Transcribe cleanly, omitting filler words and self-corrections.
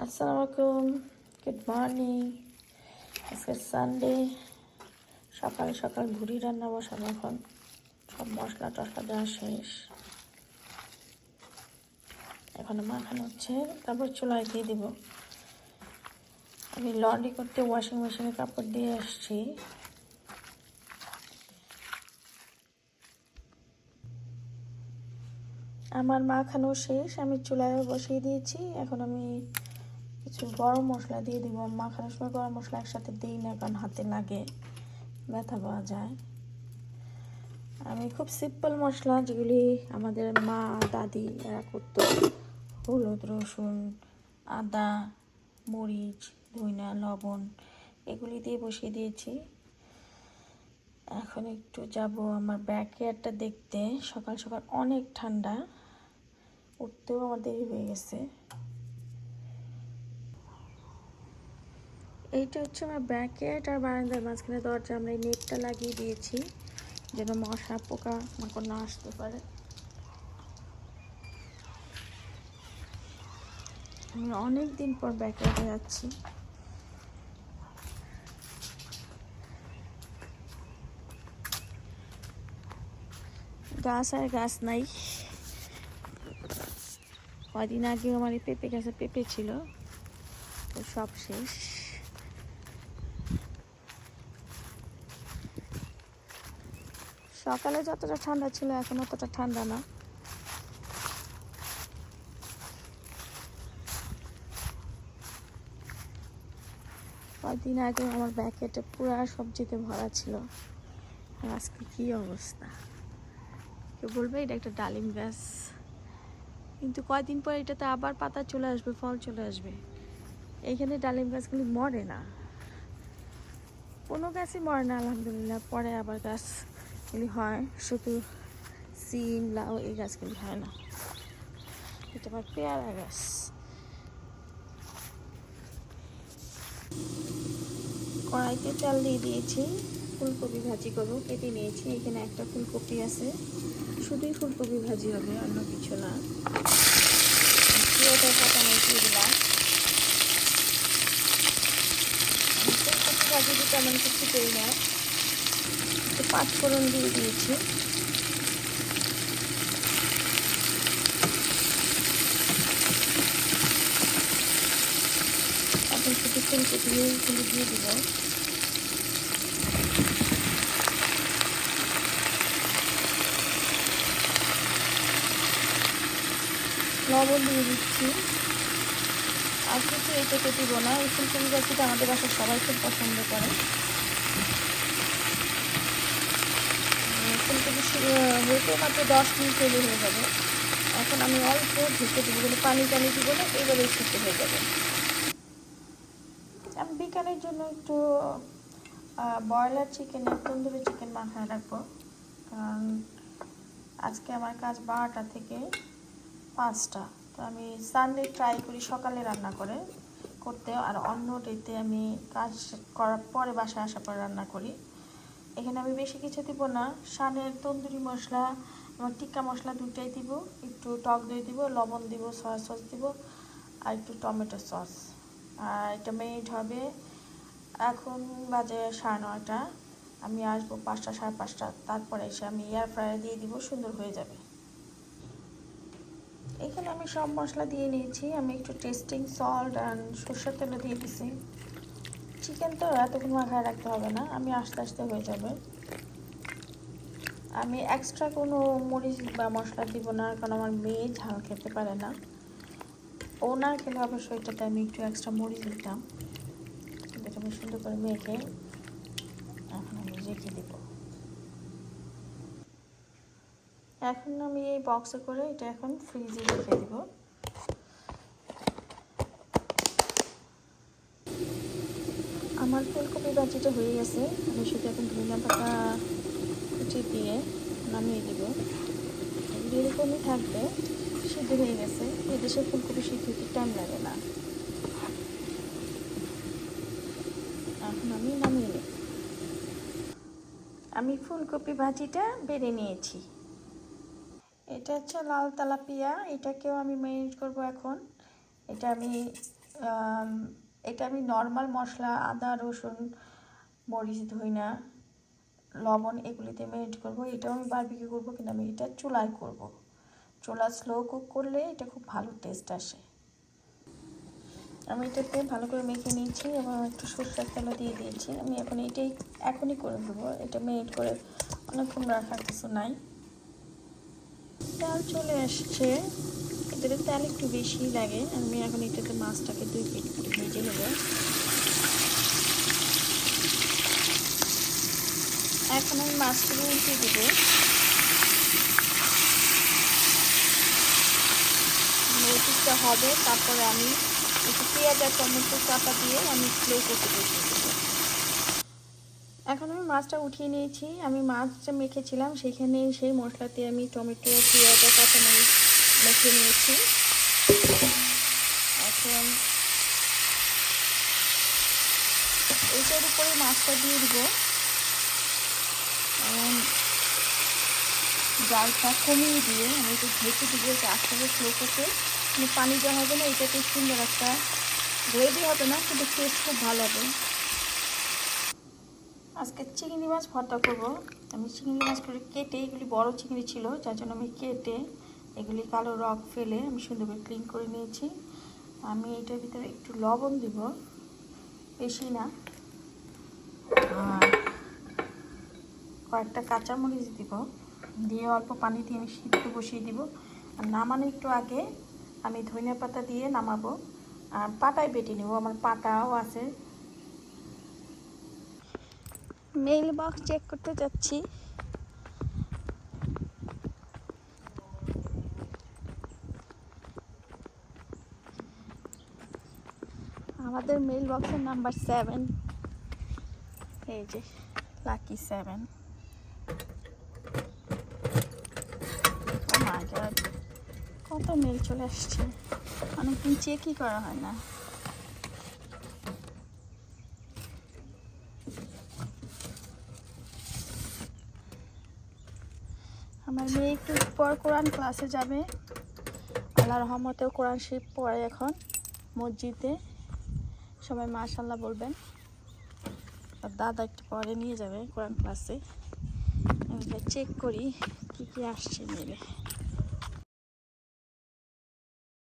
আসসালামু আলাইকুম, good morning. আজকে সানডে, সকাল সকাল ভুড়ি রান্না বসাবো। এখন সব মশলা টশলা দেওয়া শেষ, এখন মাখানো হচ্ছে, তারপর চুলায় দিয়ে দিব। আমি লন্ড্রি করতে ওয়াশিং মেশিনে কাপড় দিয়ে আসছি। আমার মাখানো শেষ, আমি চুলায় বসিয়ে দিয়েছি। এখন আমি কিছু গরম মশলা দিয়ে দিব। মাখানোর সময় গরম মশলা একসাথে দিই না, কারণ হাতে লাগে, ব্যথা পাওয়া যায়। আমি খুব সিম্পল মশলা, যেগুলি আমাদের মা দাদি এরা করতো, হলুদ, রসুন, আদা, মরিচ, ধনিয়া, লবণ, এগুলি দিয়ে বসিয়ে দিয়েছি। এখন একটু যাব আমার ব্যাকইয়ার্ডটা দেখতে। সকাল সকাল অনেক ঠান্ডা, উঠতেও আমার দেরি হয়ে গেছে। এইটা হচ্ছে আমার ব্যাকইয়ার্ড, আর বারান্দার মাঝখানে দরজা আমরা এই নেটটা লাগিয়ে দিয়েছি, যেন মশা পোকা মাকড় না আসতে পারে। আমি অনেক দিন পর ব্যাকইয়ার্ডে যাচ্ছি। গাছ আর গাছ নাই। কদিন আগে আমার এই পেঁপে গাছে পেঁপে ছিল, তো সব শেষ। সকালে যতটা ঠান্ডা ছিল, এখন অতটা ঠান্ডা না। কদিন আগে আমার ব্যাকেটে পুরা সবজিতে ভরা ছিল, আর আজকে কি অবস্থা। কেউ বলবে এটা একটা ডালিম গাছ, কিন্তু কয়দিন পর এটাতে আবার পাতা চলে আসবে, ফল চলে আসবে। এইখানে ডালিম গাছগুলি মরে না, কোনো গাছই মরে না আলহামদুলিল্লাহ। পরে আবার গাছগুলি হয়, শুধু সিম, লাউ এই গাছগুলি হয় না। এটা আমার পেয়ারা গাছ। কড়াইতে তেল দিয়ে দিয়েছি, ফুলকপি ভাজি করবো। কেটে নিয়েছি, এখানে একটা ফুলকপি আছে, শুধুই ফুলকপি ভাজি হবে, অন্য কিছু না। পেঁয়াজটা কাটানো দিয়ে দিলাম। ফুলকপি ভাজি দিতে তেমন কিছু করি না, একটু পাঁচফোড়ন দিয়ে দিয়েছি। এখন শুধু ফুলকপিগুলো দিয়ে দিব। লবণ দিয়ে দিচ্ছি, আর কিছু এটাতে দিব না। এই ফুলকপি ভাজিটা আমাদের বাসায় সবাই খুব পছন্দ করে। ফুলকপি হতে মাত্র 10 মিনিট তৈরি হয়ে যাবে। এখন আমি অল্প ঢেকে দেবো, কোনো পানি টানি দিব না, এইভাবেই সিদ্ধ হয়ে যাবে। আমি বিকালের জন্য একটু ব্রয়লার চিকেনের তন্দুরি চিকেন মাখায় রাখবো, কারণ আজকে আমার কাজ 12টা থেকে 5টা। তো আমি সানডে ট্রাই করি সকালে রান্না করতে, আর অন্য ডেতে আমি কাজ করার পরে বাসায় আসার পর রান্না করি। এখানে আমি বেশি কিছু দিব না। শানের তন্দুরি মশলা, আমার টিক্কা মশলা দুটাই দিব, একটু টক দই দিব, লবণ দিব, সয়া সস দিব, আর একটু টমেটো সস। আর এটা মেরিনেট হবে। এখন বাজে 9:30। আমি আসবো 5টা, 5:30, তারপরে এসে আমি এয়ার ফ্রায়ারে দিয়ে দিব, সুন্দর হয়ে যাবে। এখানে আমি সব মশলা দিয়ে নিয়েছি। আমি একটু টেস্টিং সল্ট অ্যান্ড সরষের তেলও দিয়ে দিছি। চিকেন তো এতক্ষণ মাখায় রাখতে হবে না, আমি আস্তে আস্তে হয়ে যাবে। আমি এক্সট্রা কোনো মরিচ বা মশলা দিব না, কারণ আমার মেয়ে ঝাল খেতে পারে না। ও না খেলে অবশ্যই এটাতে আমি একটু এক্সট্রা মরিচ দিতাম। এটা আমি সুন্দর করে মেখে এখন আমি রেখে দেব। এখন আমি এই বক্সে করে এটা এখন ফ্রিজে রেখে দেব। আমার ফুলকপি ভাজিটা হয়ে গেছে, আমি শুধু এখন ধনিয়া পাতা কুচি দিয়ে নামিয়ে দেব। এরকমই থাকবে, সিদ্ধ হয়ে গেছে। এদেশে ফুলকপি সিদ্ধ হতে টাইম লাগে না। এখন আমি নামিয়ে নেব। আমি ফুলকপি ভাজিটা বেড়ে নিয়েছি। এটা হচ্ছে লাল তেলাপিয়া, এটাকেও আমি ম্যারিনেট করব এখন। এটা আমি এটা আমি নর্মাল মশলা আদা রসুন মরিচ ধইনা লবণ এগুলিতে ম্যারিনেট করবো। এটাও আমি বারবিকিউ করবো, কিন্তু আমি এটা চুলায় করব। চুলা স্লো কুক করলে এটা খুব ভালো টেস্ট আসে। আমি এটাতে ভালো করে মেখে নিয়েছি এবং একটু সরষের তেল দিয়ে দিয়েছি। আমি এখন এটাই এখনই করে দেবো, এটা ম্যারিনেট করে অনেকক্ষণ রাখার কিছু নাই। তেল চলে আসছে, এটাতে তেল একটু বেশি লাগে। আমি এখন এটাতে মাছটাকে 2 পিট করে ভেজে নেব। এখন আমি মাছগুলো উল্টে দেব। ওইটা হবে, তারপরে আমি একটু পেঁয়াজ আর টমেটো চাপা দিয়ে আমি স্লো করতে বসিয়ে দেবো। এখন আমি মাছটা উঠিয়ে নিয়েছি। আমি মাছটা মেখেছিলাম সেখানে সেই মশলাতে আমি টমেটো পেঁয়াজ আর কাঁচামরিচ মেখে নিয়েছি। এখন এইটার উপরে মাছটা দিয়ে দিব। জালটা কমিয়ে দিয়ে আমি একটু ঢেকে দিব, এটা আস্তে আস্তে স্লো করতে। মানে পানি দেওয়া হবে না, এটাতে সুন্দর একটা গ্রেভি হবে না, কিন্তু টেস্ট খুব ভালো হবে। আজকে চিংড়ি মাছ ভর্তা করবো। আমি চিংড়ি মাছগুলি কেটে, এগুলি বড় চিংড়ি ছিল যার জন্য আমি কেটে এগুলি কালো রক ফেলে আমি সুন্দর করে ক্লিন করে নিয়েছি। আমি এটার ভিতরে একটু লবণ দিব, বেশি না, আর কয়েকটা কাঁচামরিচ দিব, দিয়ে অল্প পানি দিয়ে আমি সিদ্ধ বসিয়ে দিব। আর নামানো একটু আগে আমি ধনিয়া পাতা দিয়ে নামাবো, আর পাটায় বেটে নেব, আমার পাটাও আছে। মেইল বক্স চেক করতে যাচ্ছি। আমাদের মেইল বক্সের নাম্বার 7, এই যে লাকি 7। কত মেল চলে আসছে, অনেকদিন চেকই করা হয় না। আমার মেয়ে একটু পর কোরআন ক্লাসে যাবে। আল্লাহর রহমতেও কোরআন শরীফ পড়ে এখন মসজিদে, সবাই মাশাআল্লাহ বলবেন। আর দাদা একটু পরে নিয়ে যাবে কোরআন ক্লাসে। চেক করি কি কি আসছে মেলে।